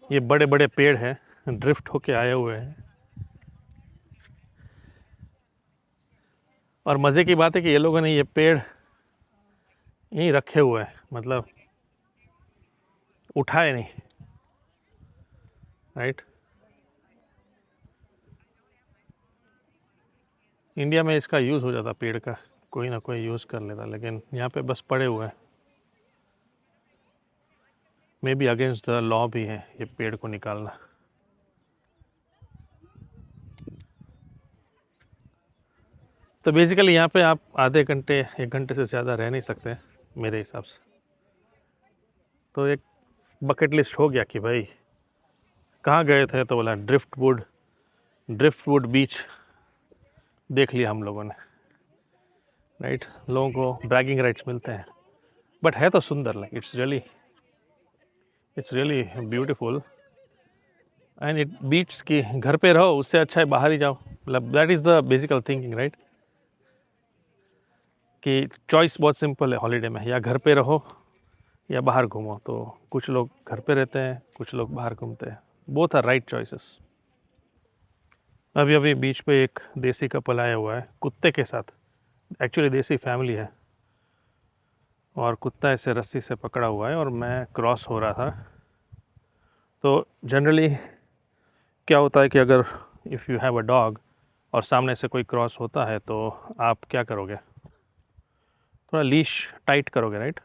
ये बड़े बड़े पेड़ हैं, ड्रिफ्ट होके आए हुए हैं। और मज़े की बात है कि ये लोगों ने ये पेड़ यहीं रखे हुए हैं, मतलब उठाए नहीं, राइट। इंडिया में इसका यूज़ हो जाता पेड़ का, कोई ना कोई यूज़ कर लेता, लेकिन यहाँ पे बस पड़े हुए हैं। May be against the law भी है ये पेड़ को निकालना। तो बेसिकली यहाँ पे आप आधे घंटे 1 घंटे से ज़्यादा रह नहीं सकते मेरे हिसाब से। तो एक बकेट लिस्ट हो गया कि भाई कहाँ गए थे, तो बोला ड्रिफ्ट वुड बीच देख लिया हम लोगों ने, राइट। लोगों को ब्रैगिंग राइट्स मिलते हैं, बट है तो सुंदर, like it's really beautiful and it beats कि घर पे रहो, उससे अच्छा है बाहर ही जाओ। मतलब that is the basical thinking, right. कि चॉइस बहुत सिंपल है हॉलीडे में, या घर पे रहो या बाहर घूमो। तो कुछ लोग घर पे रहते हैं, कुछ लोग बाहर घूमते हैं। Both are right choices. अभी अभी बीच पे एक देसी कपल आया हुआ है कुत्ते के साथ, एक्चुअली देसी फैमिली है, और कुत्ता ऐसे रस्सी से पकड़ा हुआ है और मैं क्रॉस हो रहा था। तो जनरली क्या होता है कि अगर if you have a dog और सामने से कोई क्रॉस होता है तो आप क्या करोगे, थोड़ा लीश टाइट करोगे, राइट।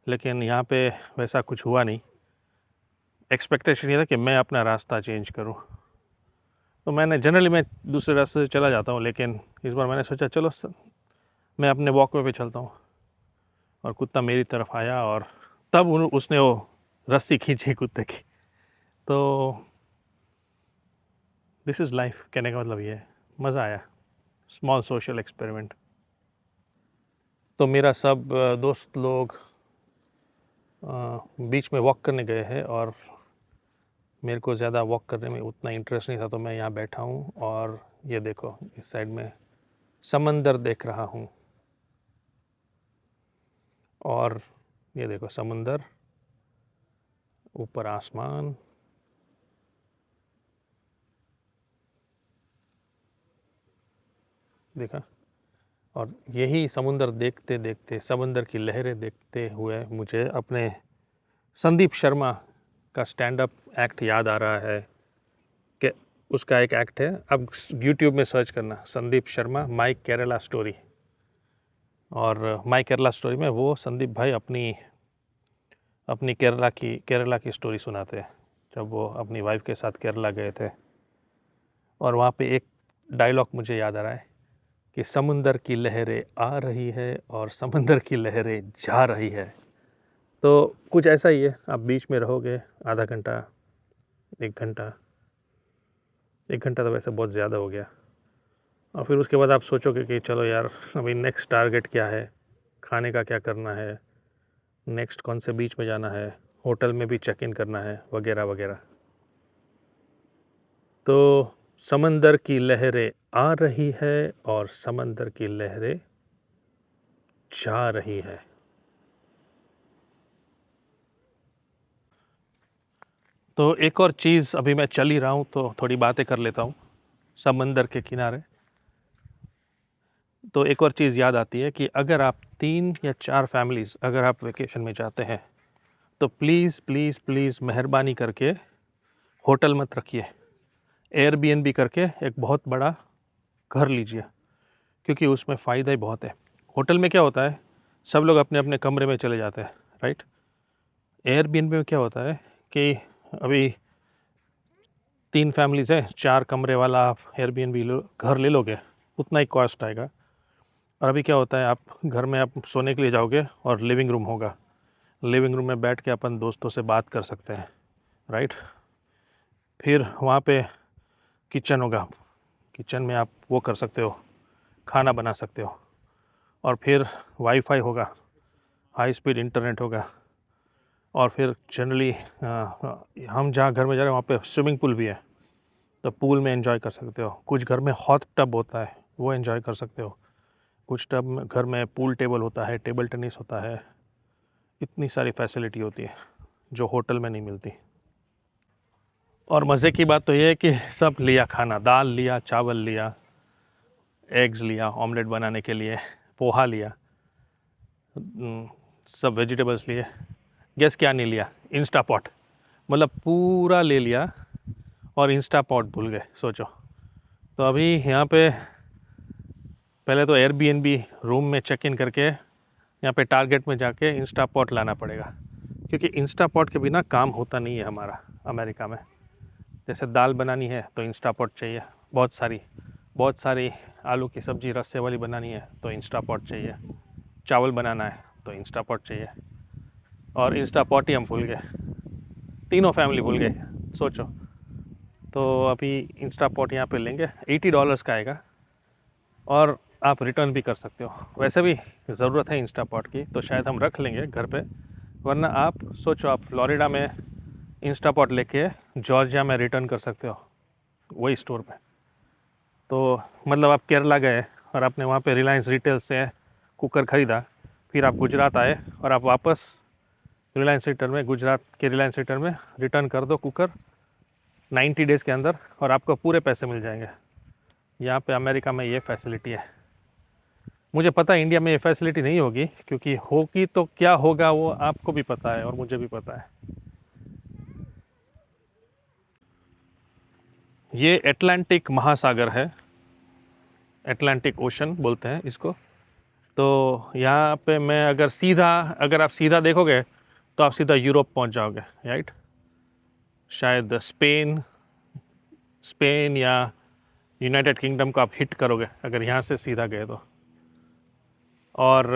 लेकिन यहाँ पे वैसा कुछ हुआ नहीं। एक्सपेक्टेशन ये था कि मैं अपना रास्ता चेंज करूँ, तो मैं दूसरे रास्ते से चला जाता हूँ, लेकिन इस बार मैंने सोचा चलो मैं अपने वॉकवे पे चलता हूँ। और कुत्ता मेरी तरफ आया और तब उसने वो रस्सी खींची कुत्ते की। तो दिस इज़ लाइफ, कहने का मतलब ये है, मज़ा आया, स्मॉल सोशल एक्सपेरिमेंट। तो मेरा सब दोस्त लोग बीच में वॉक करने गए हैं और मेरे को ज़्यादा वॉक करने में उतना इंटरेस्ट नहीं था, तो मैं यहाँ बैठा हूँ और ये देखो इस साइड में समंदर देख रहा हूँ। और ये देखो समंदर, ऊपर आसमान, देखा। और यही समुंदर देखते देखते, समंदर की लहरें देखते हुए मुझे अपने संदीप शर्मा का स्टैंड अप एक्ट याद आ रहा है। कि उसका एक एक्ट है, अब यूट्यूब में सर्च करना संदीप शर्मा माई केरला स्टोरी। और माई केरला स्टोरी में वो संदीप भाई अपनी अपनी केरला की स्टोरी सुनाते हैं, जब वो अपनी वाइफ के साथ केरला गए थे। और वहाँ पे एक डायलॉग मुझे याद आ रहा है कि समुंदर की लहरें आ रही है और समंदर की लहरें जा रही है। तो कुछ ऐसा ही है, आप बीच में रहोगे आधा घंटा, 1 घंटा, 1 घंटा तो वैसे बहुत ज़्यादा हो गया। और फिर उसके बाद आप सोचोगे कि चलो यार अभी नेक्स्ट टारगेट क्या है, खाने का क्या करना है, नेक्स्ट कौन से बीच में जाना है, होटल में भी चेक इन करना है, वगैरह वगैरह। तो समंदर की लहरें आ रही है और समंदर की लहरें जा रही है। तो एक और चीज़, अभी मैं चल ही रहा हूँ तो थोड़ी बातें कर लेता हूँ समंदर के किनारे। तो एक और चीज़ याद आती है कि अगर आप 3 या 4 फैमिलीज़ अगर आप वेकेशन में जाते हैं तो प्लीज़ प्लीज़ प्लीज़ मेहरबानी करके होटल मत रखिए, एयरबीएनबी करके एक बहुत बड़ा घर लीजिए, क्योंकि उसमें फ़ायदा ही बहुत है। होटल में क्या होता है, सब लोग अपने अपने कमरे में चले जाते हैं, राइट। एयरबीएनबी में क्या होता है कि अभी 3 फैमिलीज़ है, 4 कमरे वाला आप एयरबीएनबी घर ले लोगे, उतना ही कॉस्ट आएगा। और अभी क्या होता है, आप घर में आप सोने के लिए जाओगे और लिविंग रूम होगा, लिविंग रूम में बैठ के अपन दोस्तों से बात कर सकते हैं, राइट। फिर वहाँ पे किचन होगा, किचन में आप वो कर सकते हो, खाना बना सकते हो। और फिर वाईफाई होगा, हाई स्पीड इंटरनेट होगा। और फिर जनरली हम जहाँ घर में जा रहे हैं वहाँ पे स्विमिंग पूल भी है, तो पूल में एंजॉय कर सकते हो। कुछ घर में हॉट टब होता है, वो एंजॉय कर सकते हो। कुछ टब में घर में पूल टेबल होता है, टेबल टेनिस होता है। इतनी सारी फैसिलिटी होती है जो होटल में नहीं मिलती। और मज़े की बात तो ये है कि सब लिया खाना, दाल लिया, चावल लिया, एग्स लिया ऑमलेट बनाने के लिए, पोहा लिया, सब वेजिटेबल्स लिए। गेस क्या नहीं लिया? Insta pot. मतलब पूरा ले लिया और इंस्टा पॉट भूल गए, सोचो। तो अभी यहाँ पे पहले तो एयरबीएनबी रूम में चेक इन करके यहाँ पे टारगेट में जाके इंस्टा पॉट लाना पड़ेगा, क्योंकि इंस्टा पॉट के बिना काम होता नहीं है हमारा अमेरिका में। जैसे दाल बनानी है तो इंस्टा पॉट चाहिए, बहुत सारी आलू की सब्ज़ी रस्से वाली बनानी है तो इंस्टा पॉट चाहिए, चावल बनाना है तो इंस्टा पॉट चाहिए। और इंस्टा पॉट ही हम भूल गए, तीनों फैमिली भूल गए, सोचो। तो अभी इंस्टा पॉट यहाँ पे लेंगे, $80 का आएगा और आप रिटर्न भी कर सकते हो। वैसे भी ज़रूरत है इंस्टा पॉट की, तो शायद हम रख लेंगे घर पे, वरना आप सोचो, आप फ्लोरिडा में इंस्टा पॉट लेके जॉर्जिया में रिटर्न कर सकते हो वही स्टोर पे। तो मतलब आप केरला गए और आपने वहाँ पे रिलायंस रिटेल से कुकर ख़रीदा, फिर आप गुजरात आए और आप वापस रिलायंस रिटेल में, गुजरात के रिलायंस रिटेल में रिटर्न कर दो कुकर 90 डेज़ के अंदर और आपको पूरे पैसे मिल जाएंगे। यहाँ पे अमेरिका में ये फैसिलिटी है। मुझे पता है इंडिया में ये फैसिलिटी नहीं होगी, क्योंकि होगी तो क्या होगा वो आपको भी पता है और मुझे भी पता है। ये एटलांटिक महासागर है, एटलांटिक ओशन बोलते हैं इसको। तो यहाँ पे मैं अगर आप सीधा देखोगे तो आप सीधा यूरोप पहुँच जाओगे, राइट। शायद स्पेन या यूनाइटेड किंगडम को आप हिट करोगे अगर यहाँ से सीधा गए तो। और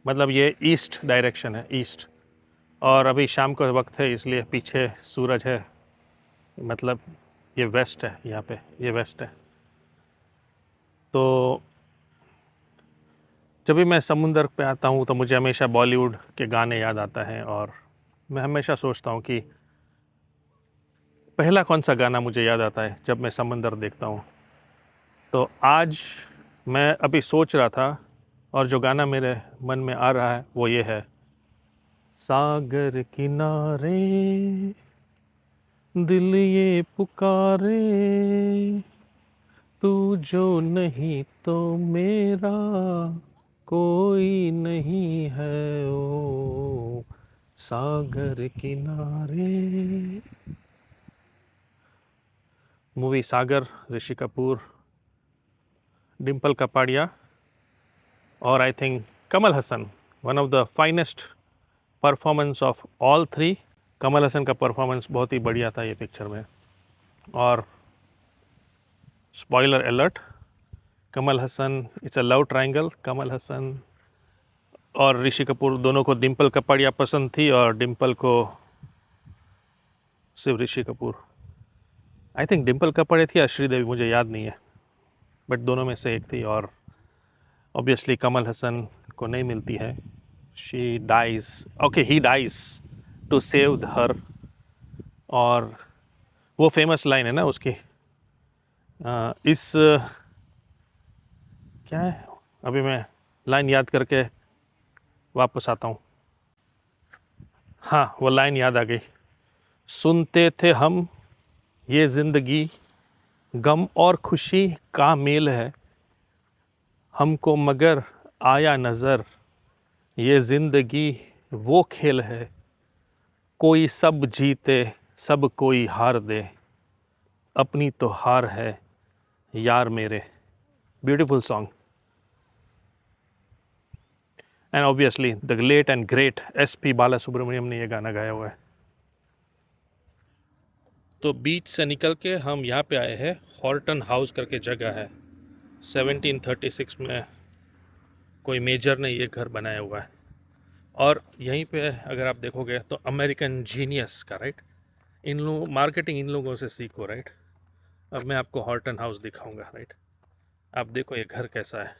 मतलब ये ईस्ट डायरेक्शन है, ईस्ट। और अभी शाम का वक्त है इसलिए पीछे सूरज है, मतलब ये वेस्ट है, यहाँ पे ये वेस्ट है। तो जब भी मैं समुंदर पे आता हूँ तो मुझे हमेशा बॉलीवुड के गाने याद आता है, और मैं हमेशा सोचता हूँ कि पहला कौन सा गाना मुझे याद आता है जब मैं समंदर देखता हूँ। तो आज मैं अभी सोच रहा था और जो गाना मेरे मन में आ रहा है वो ये है, सागर किनारे दिल ये पुकारे, तू जो नहीं तो मेरा कोई नहीं है, ओ सागर किनारे। मूवी सागर, ऋषि कपूर, डिम्पल कपाड़िया और I think Kamal Haasan. One of the finest performance of all three. Kamal Haasan का परफॉर्मेंस बहुत ही बढ़िया था ये पिक्चर में। और spoiler alert, Kamal Haasan, it's a love triangle. Kamal Haasan और ऋषि कपूर दोनों को डिम्पल कपाड़िया पसंद थी और डिम्पल को सिर्फ ऋषि कपूर। आई थिंक डिम्पल कपाड़िया थी या श्रीदेवी, मुझे याद नहीं है, बट दोनों में से एक थी। और ऑब्वियसली कमल हसन को नहीं मिलती है, she dies, okay he dies to save her. और वो फेमस लाइन है ना उसकी, क्या है, अभी मैं लाइन याद करके वापस आता हूँ। हाँ, वो लाइन याद आ गई। सुनते थे हम ये ज़िंदगी गम और खुशी का मेल है, हमको मगर आया नज़र ये ज़िंदगी वो खेल है, कोई सब जीते सब कोई हार दे, अपनी तो हार है यार मेरे। Beautiful song. And obviously the late and great SP Balasubrahmanyam ने ये गाना गाया हुआ है। तो बीच से निकल के हम यहाँ पे आए हैं, हॉर्टन हाउस करके जगह है। 1736 में कोई मेजर ने ये घर बनाया हुआ है। और यहीं पे अगर आप देखोगे तो अमेरिकन जीनियस का, राइट, इन लोग मार्केटिंग इन लोगों से सीखो, राइट। अब मैं आपको हॉर्टन हाउस दिखाऊंगा, राइट। आप देखो ये घर कैसा है।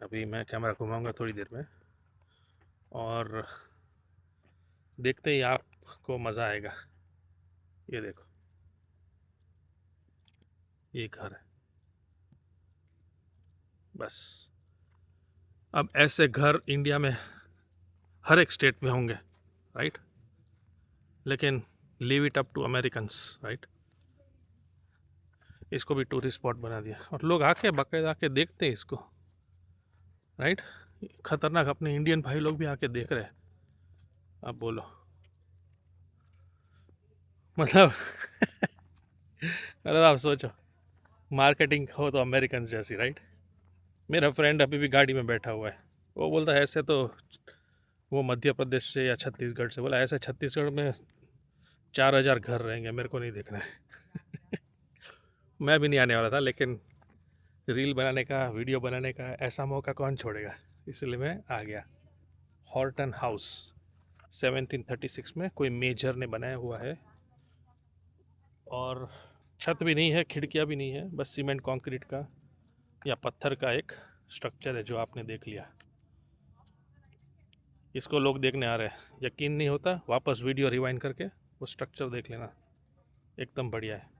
अभी मैं कैमरा घुमाऊंगा थोड़ी देर में और देखते ही आपको मज़ा आएगा। ये देखो, ये घर है बस। अब ऐसे घर इंडिया में हर एक स्टेट में होंगे, राइट, लेकिन leave it up to Americans, right. इसको भी टूरिस्ट स्पॉट बना दिया और लोग आके बाकायदा आके देखते हैं इसको, राइट। खतरनाक, अपने इंडियन भाई लोग भी आके देख रहे हैं। अब बोलो, मतलब मतलब आप सोचो, मार्केटिंग हो तो अमेरिकन जैसी, राइट। मेरा फ्रेंड अभी भी गाड़ी में बैठा हुआ है, वो बोलता है ऐसे तो वो मध्य प्रदेश से या छत्तीसगढ़ से, बोला ऐसे छत्तीसगढ़ में 4,000 घर रहेंगे, मेरे को नहीं देखना है। मैं भी नहीं आने वाला था, लेकिन रील बनाने का, वीडियो बनाने का ऐसा मौका कौन छोड़ेगा, इसलिए मैं आ गया। हॉर्टन हाउस 1736 में कोई मेजर ने बनाया हुआ है, और छत भी नहीं है, खिड़कियाँ भी नहीं है, बस सीमेंट कंक्रीट का या पत्थर का एक स्ट्रक्चर है जो आपने देख लिया। इसको लोग देखने आ रहे हैं, यकीन नहीं होता वापस वीडियो रिवाइंड करके वो स्ट्रक्चर देख लेना, एकदम बढ़िया है।